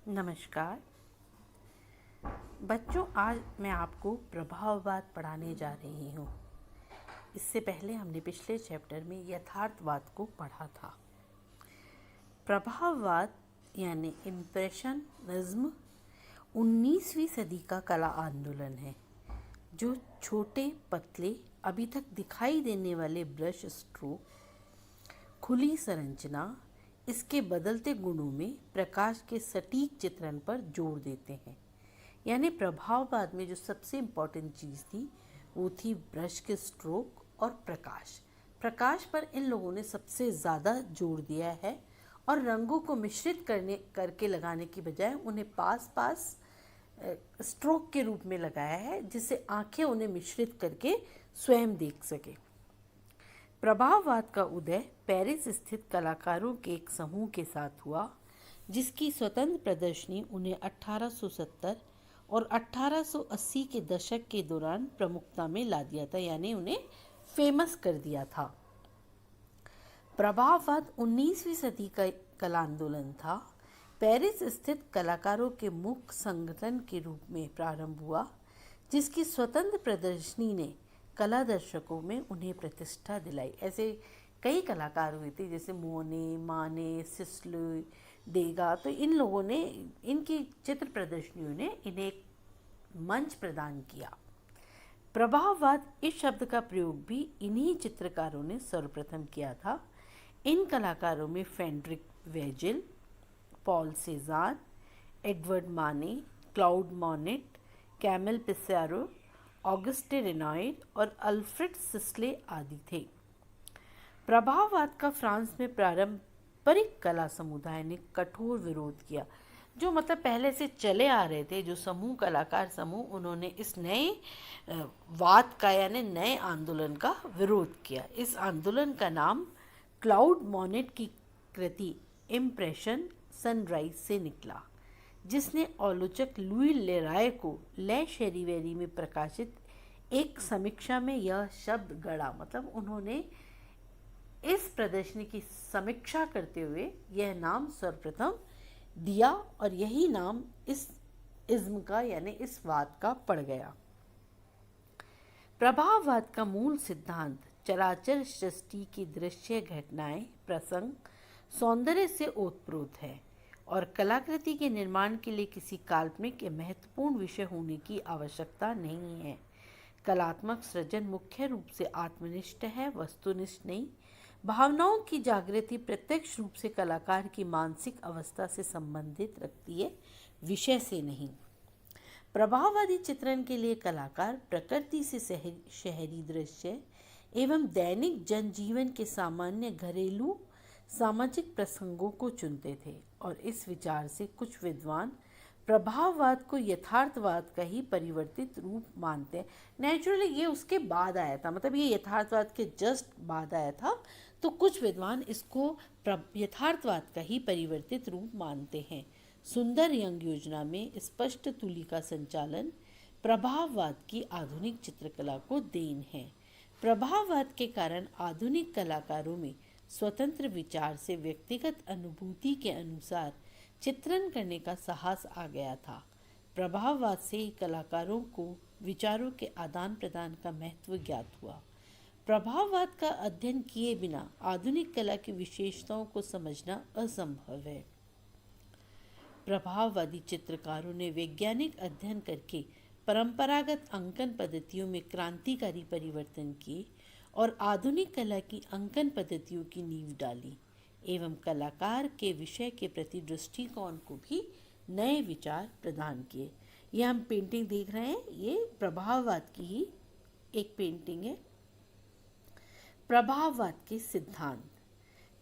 नमस्कार बच्चों, आज मैं आपको प्रभाववाद पढ़ाने जा रही हूँ। इससे पहले हमने पिछले चैप्टर में यथार्थवाद को पढ़ा था। प्रभाववाद यानी इम्प्रेशनिज्म 19वीं सदी का कला आंदोलन है, जो छोटे पतले अभी तक दिखाई देने वाले ब्रश स्ट्रोक, खुली संरचना, इसके बदलते गुणों में प्रकाश के सटीक चित्रण पर जोर देते हैं। यानी प्रभाववाद में जो सबसे इम्पोर्टेंट चीज़ थी वो थी ब्रश के स्ट्रोक और प्रकाश पर इन लोगों ने सबसे ज़्यादा जोर दिया है और रंगों को मिश्रित करके लगाने की बजाय उन्हें पास पास स्ट्रोक के रूप में लगाया है, जिससे आंखें उन्हें मिश्रित करके स्वयं देख सके। प्रभाववाद का उदय पेरिस स्थित कलाकारों के एक समूह के साथ हुआ, जिसकी स्वतंत्र प्रदर्शनी उन्हें 1870 और 1880 के दशक के दौरान प्रमुखता में ला दिया था, यानी उन्हें फेमस कर दिया था। प्रभाववाद 19वीं सदी का कला आंदोलन था। पेरिस स्थित कलाकारों के मुख्य संगठन के रूप में प्रारंभ हुआ, जिसकी स्वतंत्र प्रदर्शनी ने कला दर्शकों में उन्हें प्रतिष्ठा दिलाई। ऐसे कई कलाकार हुए थे, जैसे मोने, माने, सिस्ले, देगा। तो इन लोगों ने, इनकी चित्र प्रदर्शनियों ने इन्हें एक मंच प्रदान किया। प्रभाववाद इस शब्द का प्रयोग भी इन्हीं चित्रकारों ने सर्वप्रथम किया था। इन कलाकारों में फ्रेडरिक वेजिल, पॉल सेजान, एडवर्ड माने, क्लाउड मॉनेट, कैमिल पिसारो, ऑगस्टे रेनॉय और अल्फ्रेड सिस्ले आदि थे। प्रभाववाद का फ्रांस में पारंपरिक कला समुदाय ने कठोर विरोध किया। जो मतलब पहले से चले आ रहे थे, जो समूह, कलाकार समूह, उन्होंने इस नए वाद का यानी नए आंदोलन का विरोध किया। इस आंदोलन का नाम क्लाउड मॉनेट की कृति इम्प्रेशन सनराइज से निकला, जिसने आलोचक लुई लेराय को ले शेरिवेरी में प्रकाशित एक समीक्षा में यह शब्द गढ़ा। मतलब उन्होंने इस प्रदर्शनी की समीक्षा करते हुए यह नाम सर्वप्रथम दिया और यही नाम इस इज्म का यानी इस वाद का पड़ गया। प्रभाववाद का मूल सिद्धांत चराचर सृष्टि की दृश्य घटनाएं, प्रसंग, सौंदर्य से ओतप्रोत है और कलाकृति के निर्माण के लिए किसी काल्पनिक या महत्वपूर्ण विषय होने की आवश्यकता नहीं है। कलात्मक सृजन मुख्य रूप से आत्मनिष्ठ है, वस्तुनिष्ठ नहीं। भावनाओं की जागृति प्रत्यक्ष रूप से कलाकार की मानसिक अवस्था से संबंधित रखती है, विषय से नहीं। प्रभाववादी चित्रण के लिए कलाकार प्रकृति से शहरी दृश्य एवं दैनिक जनजीवन के सामान्य घरेलू सामाजिक प्रसंगों को चुनते थे और इस विचार से कुछ विद्वान प्रभाववाद को यथार्थवाद का ही परिवर्तित रूप मानते हैं। नेचुरली ये उसके बाद आया था, मतलब ये यथार्थवाद के जस्ट बाद आया था, तो कुछ विद्वान इसको यथार्थवाद का ही परिवर्तित रूप मानते हैं। सुंदर यंग योजना में स्पष्ट तुली का संचालन प्रभाववाद की आधुनिक चित्रकला को देन है। प्रभाववाद के कारण आधुनिक कलाकारों में स्वतंत्र विचार से व्यक्तिगत अनुभूति के अनुसार चित्रण करने का साहस आ गया था। प्रभाववाद से ही कलाकारों को विचारों के आदान प्रदान का महत्व ज्ञात हुआ। प्रभाववाद का अध्ययन किए बिना आधुनिक कला की विशेषताओं को समझना असंभव है। प्रभाववादी चित्रकारों ने वैज्ञानिक अध्ययन करके परंपरागत अंकन पद्धतियों में क्रांतिकारी परिवर्तन किए और आधुनिक कला की अंकन पद्धतियों की नींव डाली एवं कलाकार के विषय के प्रति दृष्टिकोण को भी नए विचार प्रदान किए। ये हम पेंटिंग देख रहे हैं, ये प्रभाववाद की ही एक पेंटिंग है। प्रभाववाद के सिद्धांत।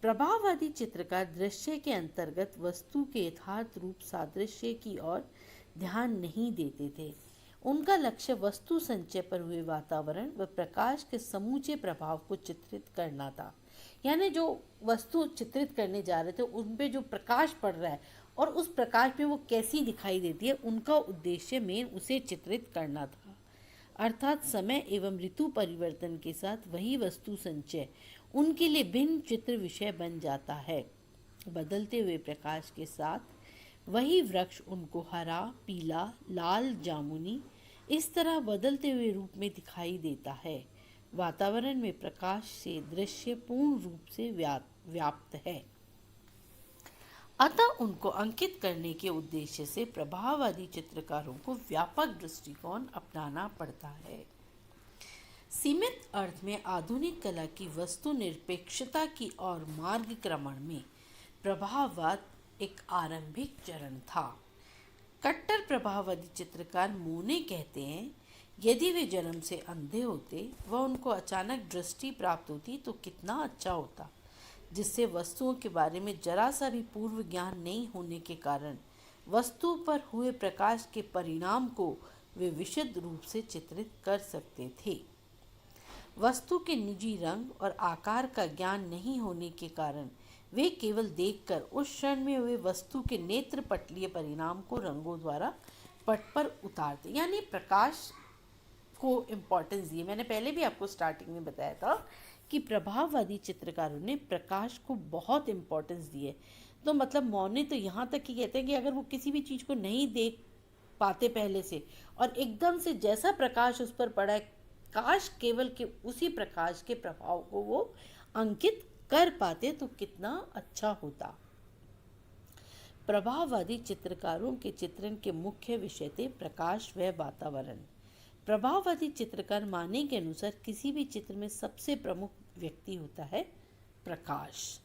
प्रभाववादी चित्रकार दृश्य के अंतर्गत वस्तु के यथार्थ रूप सादृश्य की ओर ध्यान नहीं देते थे। उनका लक्ष्य वस्तु संचय पर हुए वातावरण व प्रकाश के समूचे प्रभाव को चित्रित करना था। यानी जो वस्तु चित्रित करने जा रहे थे उन पे जो प्रकाश पड़ रहा है और उस प्रकाश में वो कैसी दिखाई देती है, उनका उद्देश्य मेन उसे चित्रित करना था। अर्थात समय एवं ऋतु परिवर्तन के साथ वही वस्तु संचय उनके लिए भिन्न चित्र विषय बन जाता है। बदलते हुए प्रकाश के साथ वही वृक्ष उनको हरा, पीला, लाल, जामुनी इस तरह बदलते हुए रूप में दिखाई देता है। वातावरण में प्रकाश से दृश्य पूर्ण रूप से व्याप्त है। अतः उनको अंकित करने के उद्देश्य से प्रभाववादी चित्रकारों को व्यापक दृष्टिकोण अपनाना पड़ता है। सीमित अर्थ में आधुनिक कला की वस्तु निरपेक्षता की ओर मार्गक्रमण में प्रभाववाद एक आरंभिक चरण था। कट्टर प्रभाववादी चित्रकार मोने कहते हैं, यदि वे जन्म से अंधे होते व उनको अचानक दृष्टि प्राप्त होती तो कितना अच्छा होता, जिससे वस्तुओं के बारे में जरा सा भी पूर्व ज्ञान नहीं होने के कारण वस्तु पर हुए प्रकाश के परिणाम को वे विशुद्ध रूप से चित्रित कर सकते थे। वस्तु के निजी रंग और आकार का ज्ञान नहीं होने के कारण वे केवल देखकर उस क्षण में हुए वस्तु के नेत्र पटलीय परिणाम को रंगों द्वारा पट पर उतारते, यानी प्रकाश को इम्पोर्टेंस दिए। मैंने पहले भी आपको स्टार्टिंग में बताया था कि प्रभाववादी चित्रकारों ने प्रकाश को बहुत इम्पोर्टेंस दिए। तो मतलब मौने तो यहाँ तक कि कहते हैं कि अगर वो किसी भी चीज़ को नहीं देख पाते पहले से और एकदम से जैसा प्रकाश उस पर पड़ा है, काश केवल के उसी प्रकाश के प्रभाव को वो अंकित कर पाते तो कितना अच्छा होता। प्रभाववादी चित्रकारों के चित्रण के मुख्य विषय थे प्रकाश व वातावरण। प्रभाववादी चित्रकार माने के अनुसार किसी भी चित्र में सबसे प्रमुख व्यक्ति होता है प्रकाश।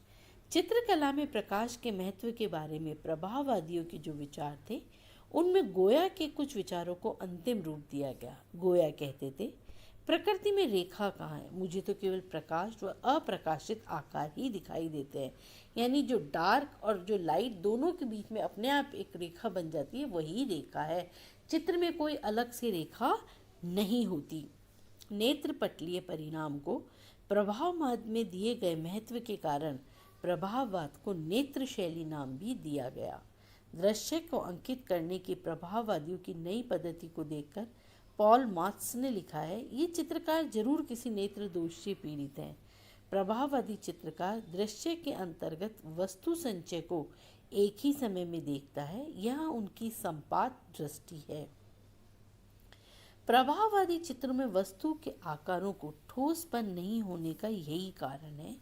चित्रकला में प्रकाश के महत्व के बारे में प्रभाववादियों के जो विचार थे, उनमें गोया के कुछ विचारों को अंतिम रूप दिया गया। गोया कहते थे, प्रकृति में रेखा कहाँ है, मुझे तो केवल प्रकाश व अप्रकाशित आकार ही दिखाई देते हैं। यानी जो डार्क और जो लाइट दोनों के बीच में अपने आप एक रेखा बन जाती है, वही रेखा है। चित्र में कोई अलग से रेखा नहीं होती। नेत्र पटलीय परिणाम को प्रभाववाद में दिए गए महत्व के कारण प्रभाववाद को नेत्र शैली नाम भी दिया गया। दृश्य को अंकित करने की प्रभाववादियों की नई पद्धति को देखकर पॉल मार्क्स ने लिखा है, ये चित्रकार जरूर किसी नेत्र दोष से पीड़ित हैं। प्रभाववादी चित्रकार दृश्य के अंतर्गत वस्तु संचय को एक ही समय में देखता है, यह उनकी संपात दृष्टि है। प्रभाववादी चित्रों में वस्तु के आकारों को ठोसपन नहीं होने का यही कारण है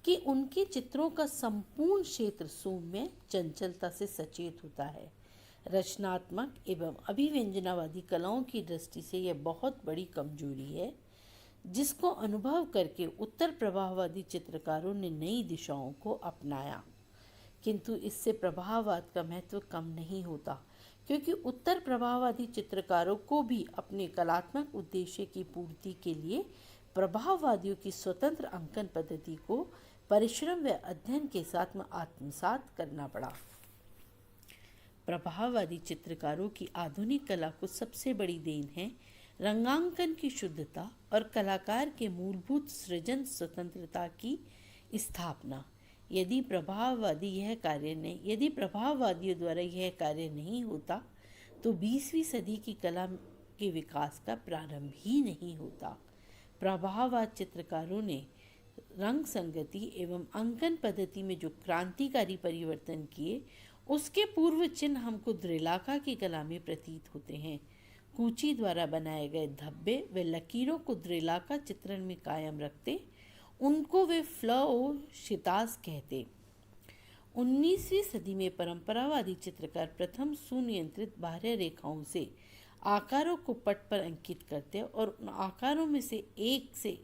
कि उनके चित्रों का संपूर्ण क्षेत्र सौम्य चंचलता से सचेत होता है। रचनात्मक एवं अभिव्यंजनावादी कलाओं की दृष्टि से यह बहुत बड़ी कमजोरी है, जिसको अनुभव करके उत्तर प्रभाववादी चित्रकारों ने नई दिशाओं को अपनाया। किंतु इससे प्रभाववाद का महत्व कम नहीं होता, क्योंकि उत्तर प्रभाववादी चित्रकारों को भी अपने कलात्मक उद्देश्य की पूर्ति के लिए प्रभाववादियों की स्वतंत्र अंकन पद्धति को परिश्रम व अध्ययन के साथ में आत्मसात करना पड़ा। प्रभाववादी चित्रकारों की आधुनिक कला को सबसे बड़ी देन है रंगांकन की शुद्धता और कलाकार के मूलभूत सृजन स्वतंत्रता की स्थापना। यदि प्रभाववादियों द्वारा यह कार्य नहीं होता तो 20वीं सदी की कला के विकास का प्रारंभ ही नहीं होता। प्रभाववाद चित्रकारों ने रंग संगति एवं अंकन पद्धति में जो क्रांतिकारी परिवर्तन किए, उसके पूर्व चिन्ह हमको द्रिलाका की कला में प्रतीत होते हैं। कूची द्वारा बनाए गए धब्बे व लकीरों को द्रिलाका चित्रण में कायम रखते, उनको वे फ्लो शितास कहते। 19वीं सदी में परंपरावादी चित्रकार प्रथम सुनियंत्रित बाह्य रेखाओं से आकारों को पट पर अंकित करते और उन आकारों में से एक से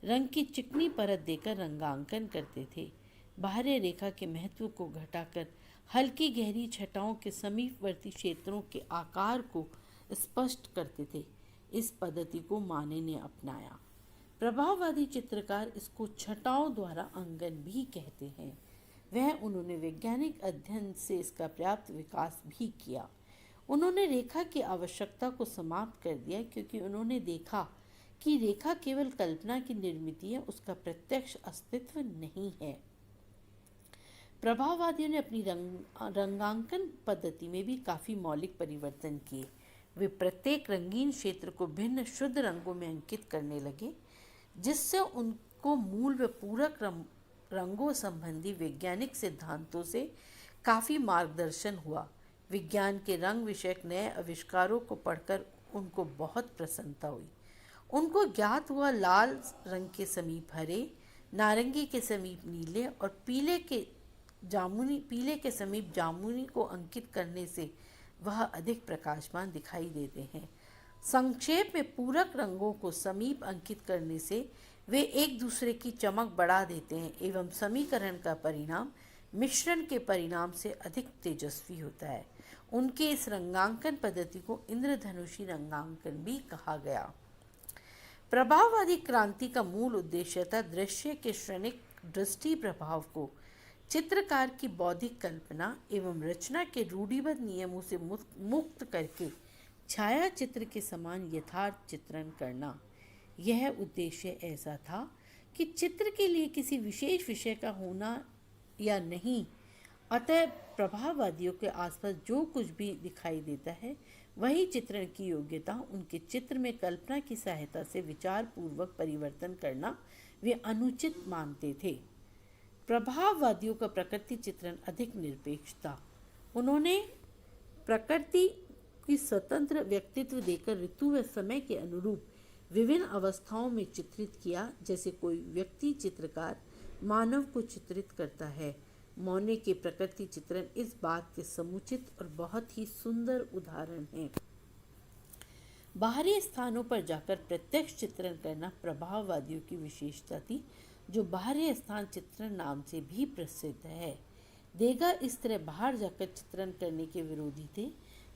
रंग की चिकनी परत देकर रंगांकन करते थे। बाह्य रेखा के महत्व को घटाकर हल्की गहरी छटाओं के समीपवर्ती क्षेत्रों के आकार को स्पष्ट करते थे। इस पद्धति को माने ने अपनाया। प्रभाववादी चित्रकार इसको छटाओं द्वारा अंकन भी कहते हैं। उन्होंने वैज्ञानिक अध्ययन से इसका पर्याप्त विकास भी किया। उन्होंने रेखा की आवश्यकता को समाप्त कर दिया, क्योंकि उन्होंने देखा कि रेखा केवल कल्पना की निर्मित है, उसका प्रत्यक्ष अस्तित्व नहीं है। प्रभाववादियों ने अपनी रंगांकन पद्धति में भी काफ़ी मौलिक परिवर्तन किए। वे प्रत्येक रंगीन क्षेत्र को भिन्न शुद्ध रंगों में अंकित करने लगे, जिससे उनको मूल व पूरक रंगों संबंधी वैज्ञानिक सिद्धांतों से काफ़ी मार्गदर्शन हुआ। विज्ञान के रंग विषयक नए आविष्कारों को पढ़कर उनको बहुत प्रसन्नता हुई। उनको ज्ञात हुआ लाल रंग के समीप हरे, नारंगी के समीप नीले और पीले के समीप जामुनी को अंकित करने से वह अधिक प्रकाशमान दिखाई देते हैं। संक्षेप में पूरक रंगों को समीप अंकित करने से वे एक दूसरे की चमक बढ़ा देते हैं एवं समीकरण का परिणाम मिश्रण के परिणाम से अधिक तेजस्वी होता है। उनके इस रंगांकन पद्धति को इंद्रधनुषी रंगांकन भी कहा गया। प्रभाववादी क्रांति का मूल उद्देश्य था दृश्य के क्षणिक दृष्टि प्रभाव को चित्रकार की बौद्धिक कल्पना एवं रचना के रूढ़िबद्ध नियमों से मुक्त करके छाया चित्र के समान यथार्थ चित्रण करना। यह उद्देश्य ऐसा था कि चित्र के लिए किसी विशेष विषय का होना या नहीं, अतः प्रभाववादियों के आसपास जो कुछ भी दिखाई देता है वही चित्रण की योग्यता। उनके चित्र में कल्पना की सहायता से विचार पूर्वक परिवर्तन करना वे अनुचित मानते थे। प्रभाववादियों का प्रकृति चित्रण अधिक निरपेक्ष था। उन्होंने प्रकृति की स्वतंत्र व्यक्तित्व देकर ऋतु व समय के अनुरूप विभिन्न अवस्थाओं में चित्रित किया। जैसे कोई व्यक्ति चित्रकार मानव को चित्रित करता है। मोने के प्रकृति चित्रण इस बात के समुचित और बहुत ही सुंदर उदाहरण हैं। बाहरी स्थानों पर जाकर प्रत्यक्ष चित्रण करना प्रभाववादियों की विशेषता थी, जो बाहरी स्थान चित्रण नाम से भी प्रसिद्ध है। देगा इस तरह बाहर जाकर चित्रण करने के विरोधी थे,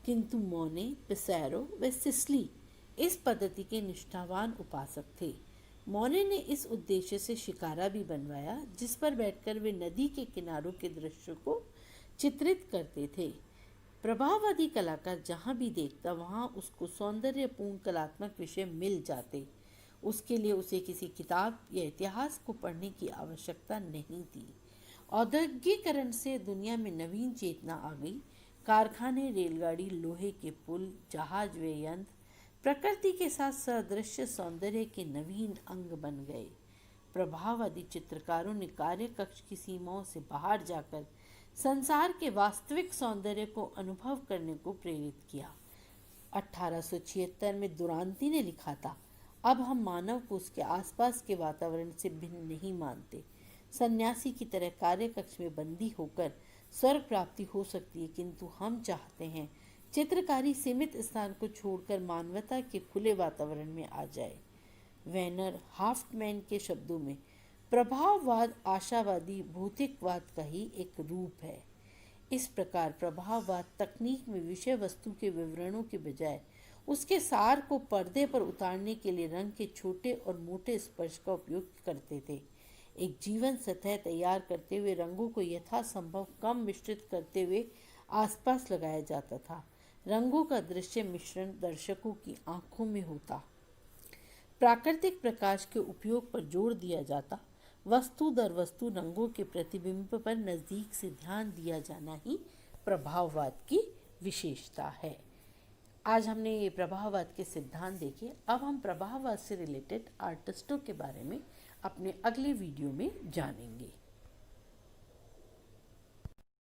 किंतु मोने, पिसारो व सिसली इस पद्धति के निष्ठावान उपासक थे। मोने ने इस उद्देश्य से शिकारा भी बनवाया, जिस पर बैठकर वे नदी के किनारों के दृश्य को चित्रित करते थे। प्रभाववादी कलाकार जहाँ भी देखता वहाँ उसको सौंदर्यपूर्ण कलात्मक विषय मिल जाते। उसके लिए उसे किसी किताब या इतिहास को पढ़ने की आवश्यकता नहीं थी। औद्योगिकीकरण से दुनिया में नवीन चेतना आ गई। कारखाने, रेलगाड़ी, लोहे के पुल, जहाज व यंत्र प्रकृति के साथ सदृश्य सौंदर्य के नवीन अंग बन गए। प्रभाववादी चित्रकारों ने कार्य कक्ष की सीमाओं से बाहर जाकर संसार के वास्तविक सौंदर्य को अनुभव करने को प्रेरित किया। 1876 में दुरांती ने लिखा था, अब हम मानव को उसके आसपास के वातावरण से भिन्न नहीं मानते। सन्यासी की तरह कार्य कक्ष में बंदी होकर स्वर्ग प्राप्ति हो सकती है, किंतु हम चाहते हैं चित्रकारी सीमित स्थान को छोड़कर मानवता के खुले वातावरण में आ जाए। वेनर हाफ्टमैन के शब्दों में प्रभाववाद आशावादी भौतिकवाद का ही एक रूप है। इस प्रकार प्रभाववाद तकनीक में विषय वस्तु के विवरणों के बजाय उसके सार को पर्दे पर उतारने के लिए रंग के छोटे और मोटे स्पर्श का उपयोग करते थे। एक जीवन सतह तैयार करते हुए रंगों को यथासंभव कम मिश्रित करते हुए आसपास लगाया जाता था। रंगों का दृश्य मिश्रण दर्शकों की आंखों में होता। प्राकृतिक प्रकाश के उपयोग पर जोर दिया जाता। वस्तु दर वस्तु रंगों के प्रतिबिंब पर नज़दीक से ध्यान दिया जाना ही प्रभाववाद की विशेषता है। आज हमने ये प्रभाववाद के सिद्धांत देखे। अब हम प्रभाववाद से रिलेटेड आर्टिस्टों के बारे में अपने अगले वीडियो में जानेंगे।